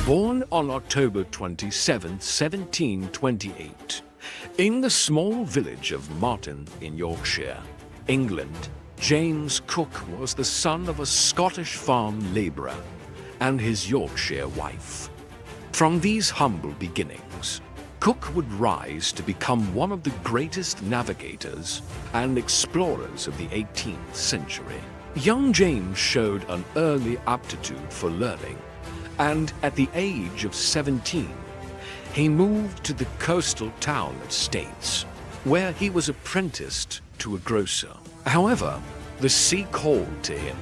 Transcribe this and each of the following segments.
Born on October 27, 1728, in the small village of Marton in Yorkshire, England, James Cook was the son of a Scottish farm labourer and his Yorkshire wife. From these humble beginnings, Cook would rise to become one of the greatest navigators and explorers of the 18th century. Young James showed an early aptitude for learning, and at the age of 17, he moved to the coastal town of Staines, where he was apprenticed to a grocer. However, the sea called to him,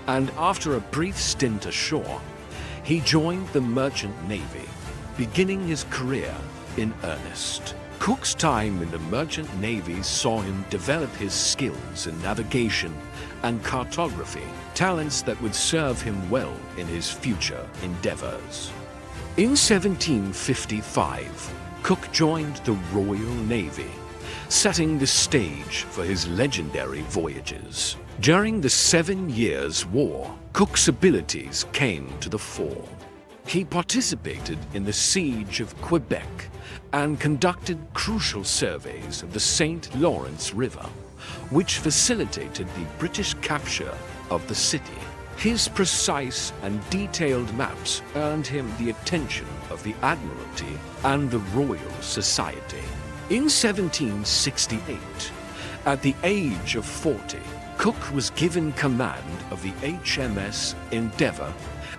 and after a brief stint ashore, he joined the merchant navy, beginning his career in earnest. Cook's time in the merchant navy saw him develop his skills in navigation and cartography, talents that would serve him well in his future endeavors. In 1755, Cook joined the Royal Navy, setting the stage for his legendary voyages. During the 7 Years' War, Cook's abilities came to the fore. He participated in the siege of Quebec and conducted crucial surveys of the St. Lawrence River, which facilitated the British capture of the city. His precise and detailed maps earned him the attention of the Admiralty and the Royal Society. In 1768, at the age of 40, Cook was given command of the HMS Endeavour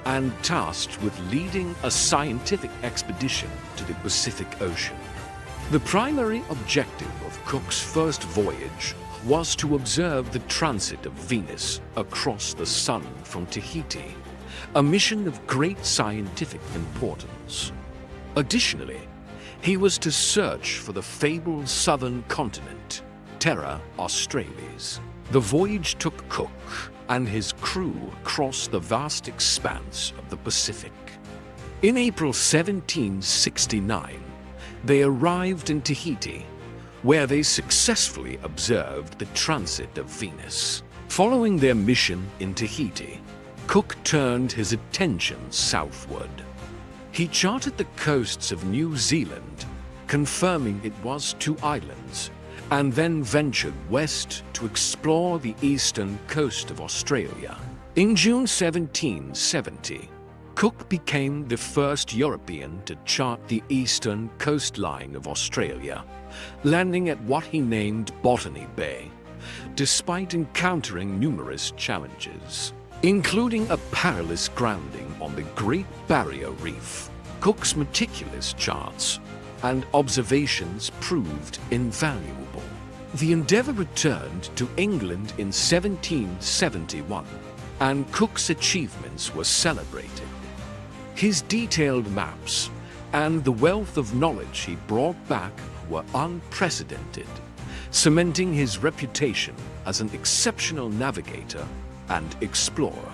and tasked with leading a scientific expedition to the Pacific Ocean. The primary objective of Cook's first voyage was to observe the transit of Venus across the Sun from Tahiti, a mission of great scientific importance. Additionally, he was to search for the fabled southern continent, Terra Australis. The voyage took Cook and his crew across the vast expanse of the Pacific. In April 1769, they arrived in Tahiti, where they successfully observed the transit of Venus. Following their mission in Tahiti, Cook turned his attention southward. He charted the coasts of New Zealand, confirming it was 2 islands, and then ventured west to explore the eastern coast of Australia. In June 1770, Cook became the first European to chart the eastern coastline of Australia, landing at what he named Botany Bay, despite encountering numerous challenges, including a perilous grounding on the Great Barrier Reef. Cook's meticulous charts and observations proved invaluable. The Endeavour returned to England in 1771, and Cook's achievements were celebrated. His detailed maps and the wealth of knowledge he brought back were unprecedented, cementing his reputation as an exceptional navigator and explorer.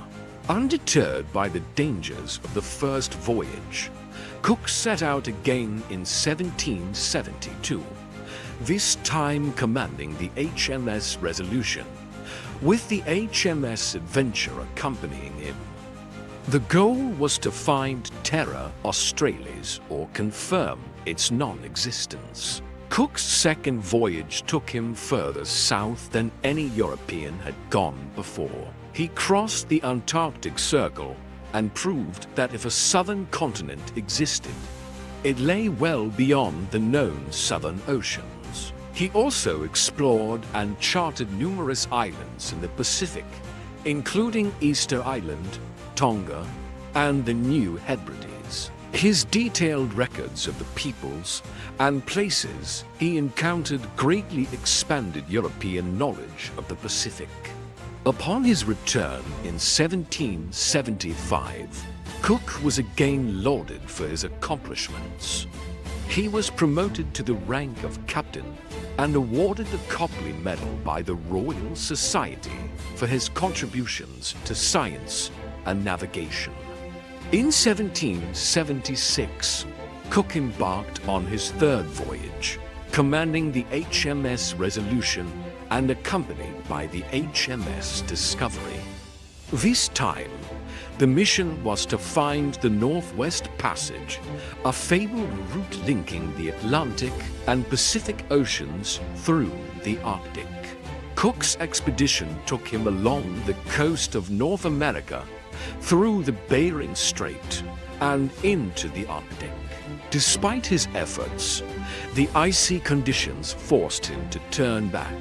Undeterred by the dangers of the first voyage, Cook set out again in 1772, this time commanding the HMS Resolution, with the HMS Adventure accompanying him. The goal was to find Terra Australis or confirm its non-existence. Cook's second voyage took him further south than any European had gone before. He crossed the Antarctic Circle and proved that if a southern continent existed, it lay well beyond the known southern oceans. He also explored and charted numerous islands in the Pacific, including Easter Island, Tonga, and the New Hebrides. His detailed records of the peoples and places he encountered greatly expanded European knowledge of the Pacific. Upon his return in 1775, Cook was again lauded for his accomplishments. He was promoted to the rank of captain and awarded the Copley Medal by the Royal Society for his contributions to science and navigation. In 1776, Cook embarked on his third voyage, commanding the HMS Resolution and accompanied by the HMS Discovery. This time, the mission was to find the Northwest Passage, a fabled route linking the Atlantic and Pacific Oceans through the Arctic. Cook's expedition took him along the coast of North America, through the Bering Strait, and into the Arctic. Despite his efforts, the icy conditions forced him to turn back,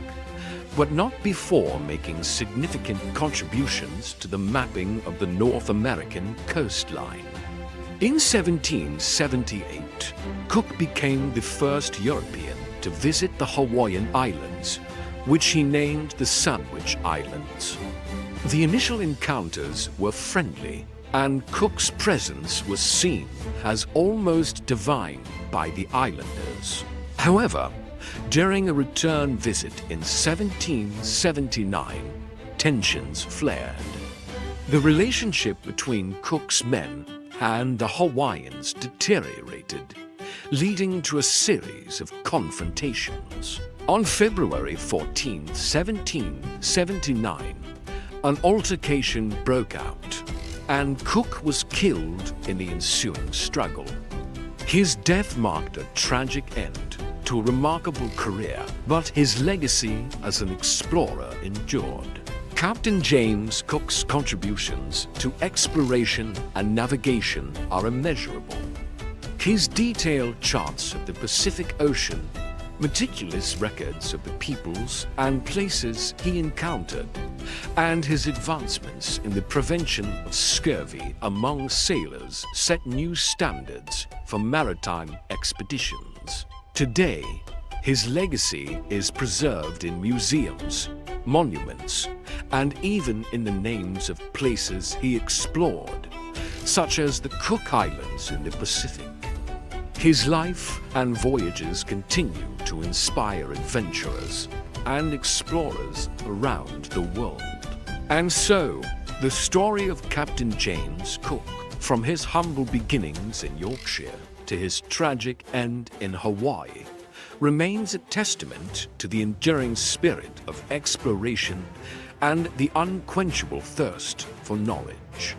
but not before making significant contributions to the mapping of the North American coastline. In 1778, Cook became the first European to visit the Hawaiian Islands, which he named the Sandwich Islands. The initial encounters were friendly, and Cook's presence was seen as almost divine by the islanders. However, during a return visit in 1779, tensions flared. The relationship between Cook's men and the Hawaiians deteriorated, leading to a series of confrontations. On February 14, 1779, an altercation broke out, and Cook was killed in the ensuing struggle. His death marked a tragic end to a remarkable career, but his legacy as an explorer endured. Captain James Cook's contributions to exploration and navigation are immeasurable. His detailed charts of the Pacific Ocean, meticulous records of the peoples and places he encountered, and his advancements in the prevention of scurvy among sailors set new standards for maritime expeditions. Today, his legacy is preserved in museums, monuments, and even in the names of places he explored, such as the Cook Islands in the Pacific. His life and voyages continue to inspire adventurers and explorers around the world. And so, the story of Captain James Cook, from his humble beginnings in Yorkshire to his tragic end in Hawaii, remains a testament to the enduring spirit of exploration and the unquenchable thirst for knowledge.